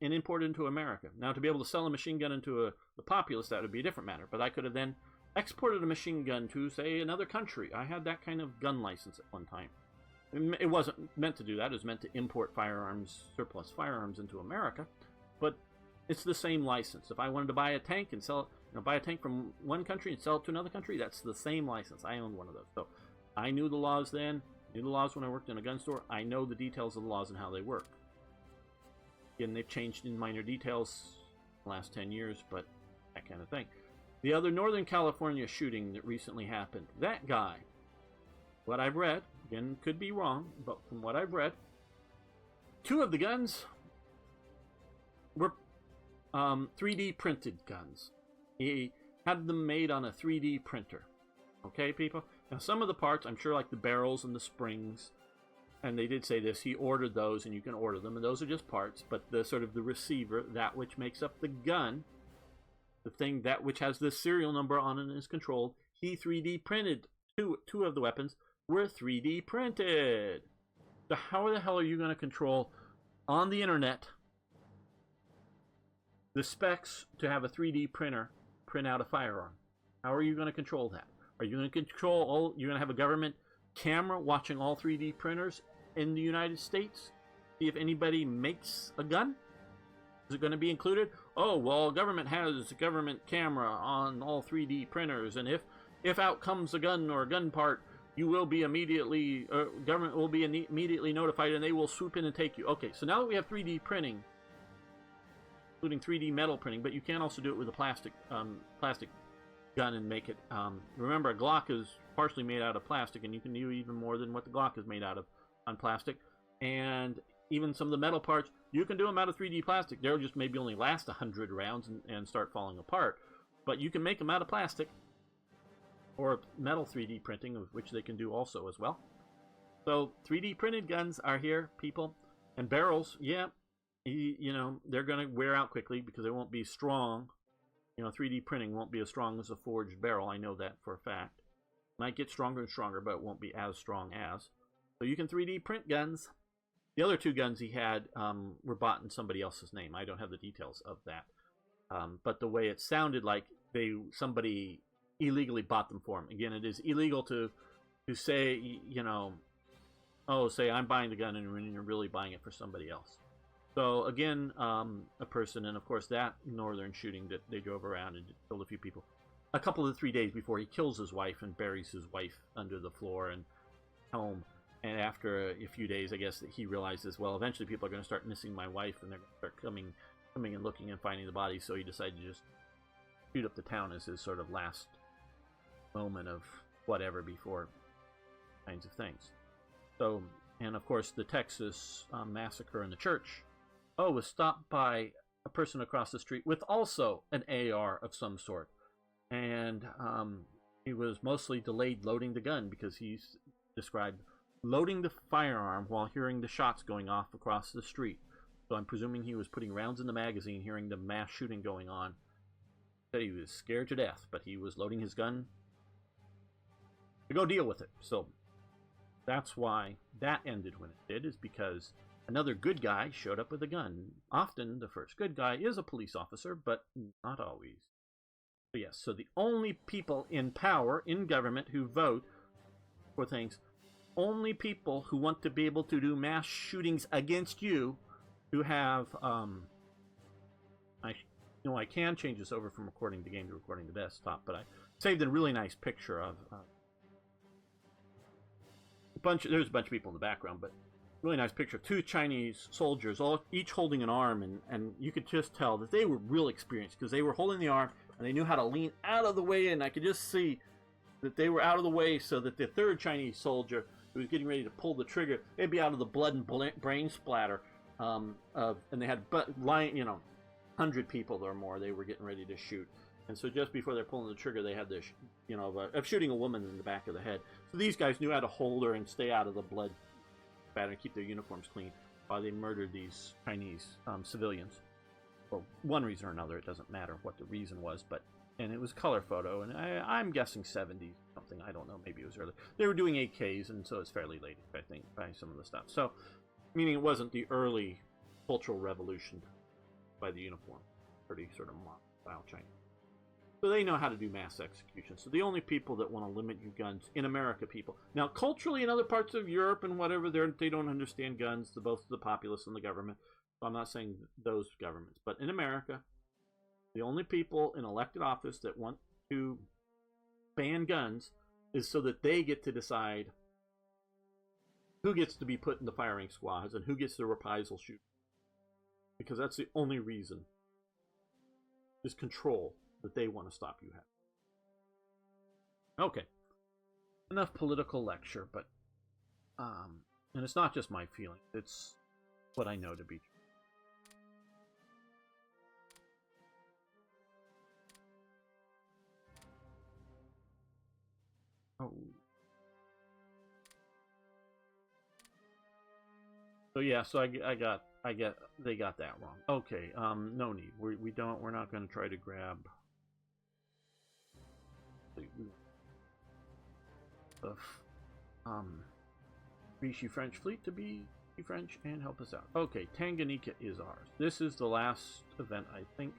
import it into America. Now, to be able to sell a machine gun into the populace, that would be a different matter. But I could have then exported a machine gun to, say, another country. I had that kind of gun license at one time. It wasn't meant to do that. It was meant to import firearms, surplus firearms into America. But it's the same license. If I wanted to buy a tank and sell it, buy a tank from one country and sell it to another country, that's the same license. I owned one of those. So I knew the laws then. Knew the laws when I worked in a gun store. I know the details of the laws and how they work. Again, they've changed in minor details the last 10 years, but that kind of thing. The other Northern California shooting that recently happened, that guy, what I've read, again, could be wrong, but from what I've read, 2 of the guns were 3D printed guns. He had them made on a 3D printer. Okay, people? Now, some of the parts, I'm sure, like the barrels and the springs, and they did say this, he ordered those, and you can order them, and those are just parts, but the sort of the receiver, that which makes up the gun, the thing that which has the serial number on it and is controlled, he 3D printed. Two of the weapons were 3D printed. So how the hell are you going to control on the internet the specs to have a 3D printer print out a firearm? How are you going to control that? Are you going to control you're going to have a government camera watching all 3D printers in the United States? See if anybody makes a gun? Is it going to be included? Oh, well, government has a government camera on all 3D printers, and if out comes a gun or a gun part, you will be immediately, government will be immediately notified, and they will swoop in and take you. Okay, so now that we have 3D printing, including 3D metal printing, but you can also do it with a plastic gun and make it. Remember, a Glock is partially made out of plastic, and you can do even more than what the Glock is made out of on plastic. And even some of the metal parts, you can do them out of 3D plastic. They'll just maybe only last 100 rounds and start falling apart. But you can make them out of plastic or metal 3D printing, which they can do also as well. So 3D printed guns are here, people. And barrels, yeah, they're going to wear out quickly because they won't be strong 3D printing won't be as strong as a forged barrel. I know that for a fact. It might get stronger and stronger, but it won't be as strong as. So you can 3D print guns. The other 2 guns he had were bought in somebody else's name. I don't have the details of that. But the way it sounded like somebody illegally bought them for him. Again, it is illegal to say, say I'm buying the gun and you're really buying it for somebody else. So again, a person, and of course that northern shooting that they drove around and killed a few people. A couple of 3 days before he kills his wife and buries his wife under the floor and home. And after a few days, I guess that he realizes, well, eventually people are going to start missing my wife, and they're going to start coming and looking and finding the body. So he decided to just shoot up the town as his sort of last moment of whatever before kinds of things. So, and of course, the Texas massacre in the church, was stopped by a person across the street with also an AR of some sort, and he was mostly delayed loading the gun because he's described loading the firearm while hearing the shots going off across the street. So I'm presuming he was putting rounds in the magazine, hearing the mass shooting going on. Said he was scared to death, but he was loading his gun to go deal with it. So that's why that ended when it did, is because another good guy showed up with a gun. Often the first good guy is a police officer, but not always. So yes, so the only people in power, in government, who vote for things, only people who want to be able to do mass shootings against you, who have, I can change this over from recording the game to recording the desktop, but I saved a really nice picture of there's a bunch of people in the background, but really nice picture of 2 Chinese soldiers, each holding an arm, and you could just tell that they were real experienced because they were holding the arm and they knew how to lean out of the way, and I could just see that they were out of the way so that the 3rd Chinese soldier who was getting ready to pull the trigger, they'd be out of the blood and brain splatter, and they had 100 people or more they were getting ready to shoot. And so just before they're pulling the trigger, they had this, of shooting a woman in the back of the head. So these guys knew how to hold her and stay out of the blood spatter and keep their uniforms clean while they murdered these Chinese civilians. For one reason or another, it doesn't matter what the reason was, and it was a color photo, and I'm guessing 70s something. I don't know, maybe it was early. They were doing 8Ks, and so it's fairly late, I think, by some of the stuff. So, meaning it wasn't the early Cultural Revolution by the uniform, pretty sort of modern style Chinese. So they know how to do mass execution. So the only people that want to limit your guns in America, people. Now, culturally, in other parts of Europe and whatever, they don't understand guns, both the populace and the government. So I'm not saying those governments. But in America, the only people in elected office that want to ban guns is so that they get to decide who gets to be put in the firing squads and who gets the reprisal shoot. Because that's the only reason. Is control that they want to stop you having. Okay. Enough political lecture, but and it's not just my feeling, it's what I know to be true. Oh. So yeah, so they got that wrong. Okay, no need. We're not going to try to grab the Vichy French fleet to be French and help us out. Okay, Tanganyika is ours. This is the last event, I think.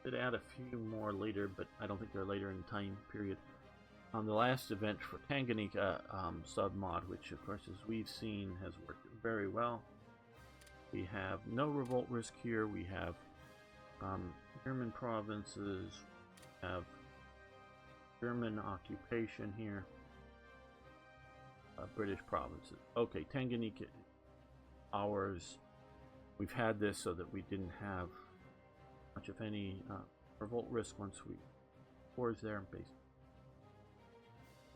Did add a few more later, but I don't think they're later in the time period. The last event for Tanganyika submod, which of course, as we've seen, has worked very well. We have no revolt risk here. We have German provinces. We have German occupation here. British provinces. Okay, Tanganyika, ours. We've had this so that we didn't have much of any revolt risk once we wars there. Based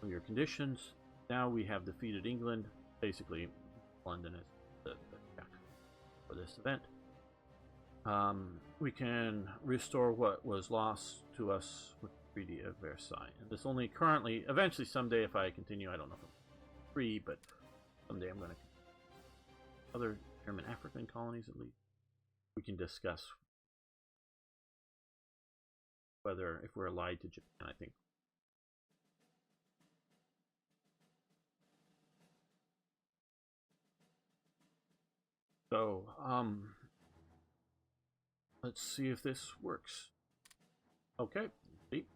on your conditions, now we have defeated England. Basically, London is the for this event. We can restore what was lost to us with the Treaty of Versailles. And this only currently, eventually someday if I continue, I don't know if I'm free, but someday I'm going to other German African colonies at least. We can discuss whether if we're allied to Japan, I think. So, let's see if this works. Okay, see,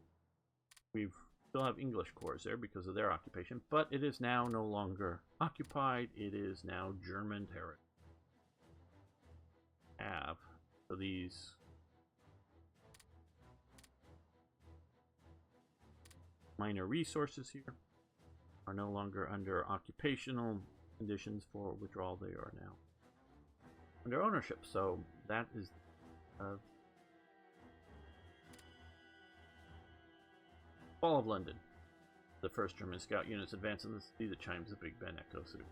we still have English cores there because of their occupation, but it is now no longer occupied. It is now German territory. So these minor resources here are no longer under occupational conditions for withdrawal. They are now under ownership. So that is Fall of London. The first German scout units advance in the city. The chimes of Big Ben echo through.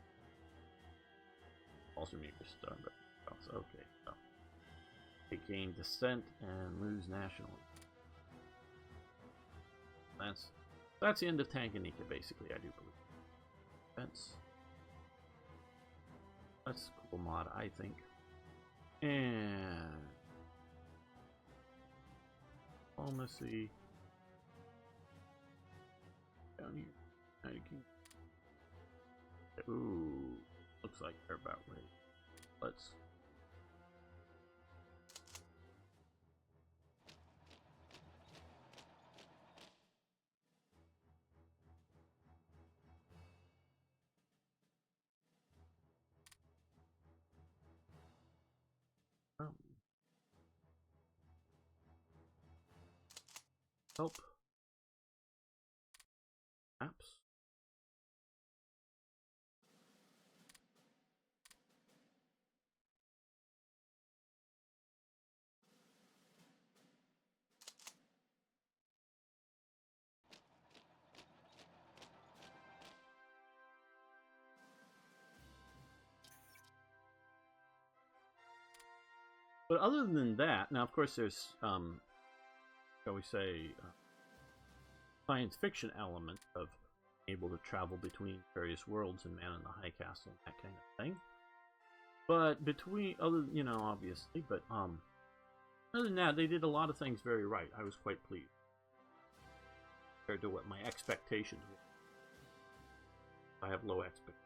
Also mute your star, but okay. So they gain descent and lose nationalism. That's the end of Tanganyika, basically. I do believe. That's a cool mod, I think. And diplomacy down here. Ooh, looks like they're about ready. Let's. Help. Apps. But other than that, now of course there's, shall we say, science fiction element of able to travel between various worlds and Man in the High Castle and that kind of thing. But between other, obviously, but other than that, they did a lot of things very right. I was quite pleased compared to what my expectations were. I have low expectations.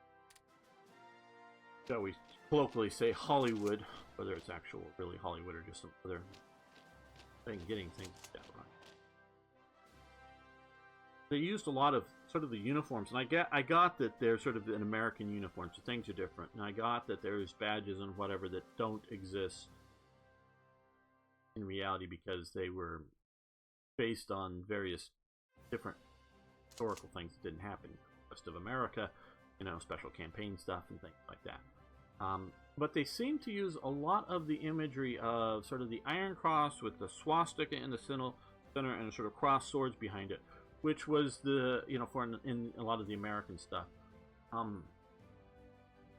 Shall we colloquially say Hollywood, whether it's actual really Hollywood or just some other thing, getting things like that right. They used a lot of sort of the uniforms, and I got that they're sort of an American uniform, so things are different. And I got that there's badges and whatever that don't exist in reality because they were based on various different historical things that didn't happen in the rest of America, special campaign stuff and things like that. But they seem to use a lot of the imagery of sort of the Iron Cross with the swastika in the center and sort of cross swords behind it, which was the, for in a lot of the American stuff,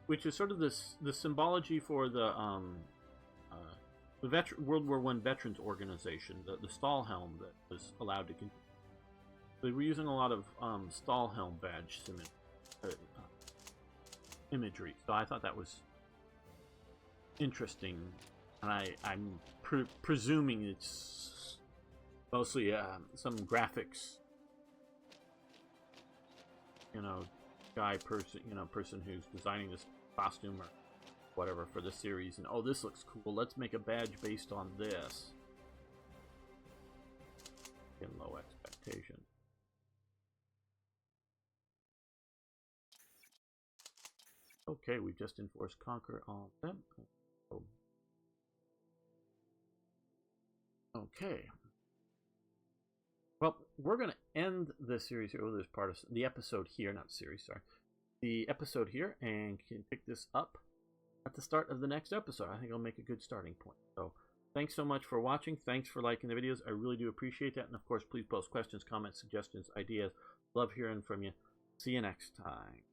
which is sort of the symbology for the World War I Veterans Organization, the Stahlhelm that was allowed to continue. They were using a lot of Stahlhelm badge imagery, so I thought that was interesting, and I'm presuming it's mostly some graphics, person who's designing this costume or whatever for the series, and oh, this looks cool, let's make a badge based on this. In low expectation. Okay, we just enforced conquer on them. Okay. Well, we're going to end this series here. Oh, there's part of the episode here, not series, sorry. The episode here, and can pick this up at the start of the next episode. I think I'll make a good starting point. So, thanks so much for watching. Thanks for liking the videos. I really do appreciate that. And of course, please post questions, comments, suggestions, ideas. Love hearing from you. See you next time.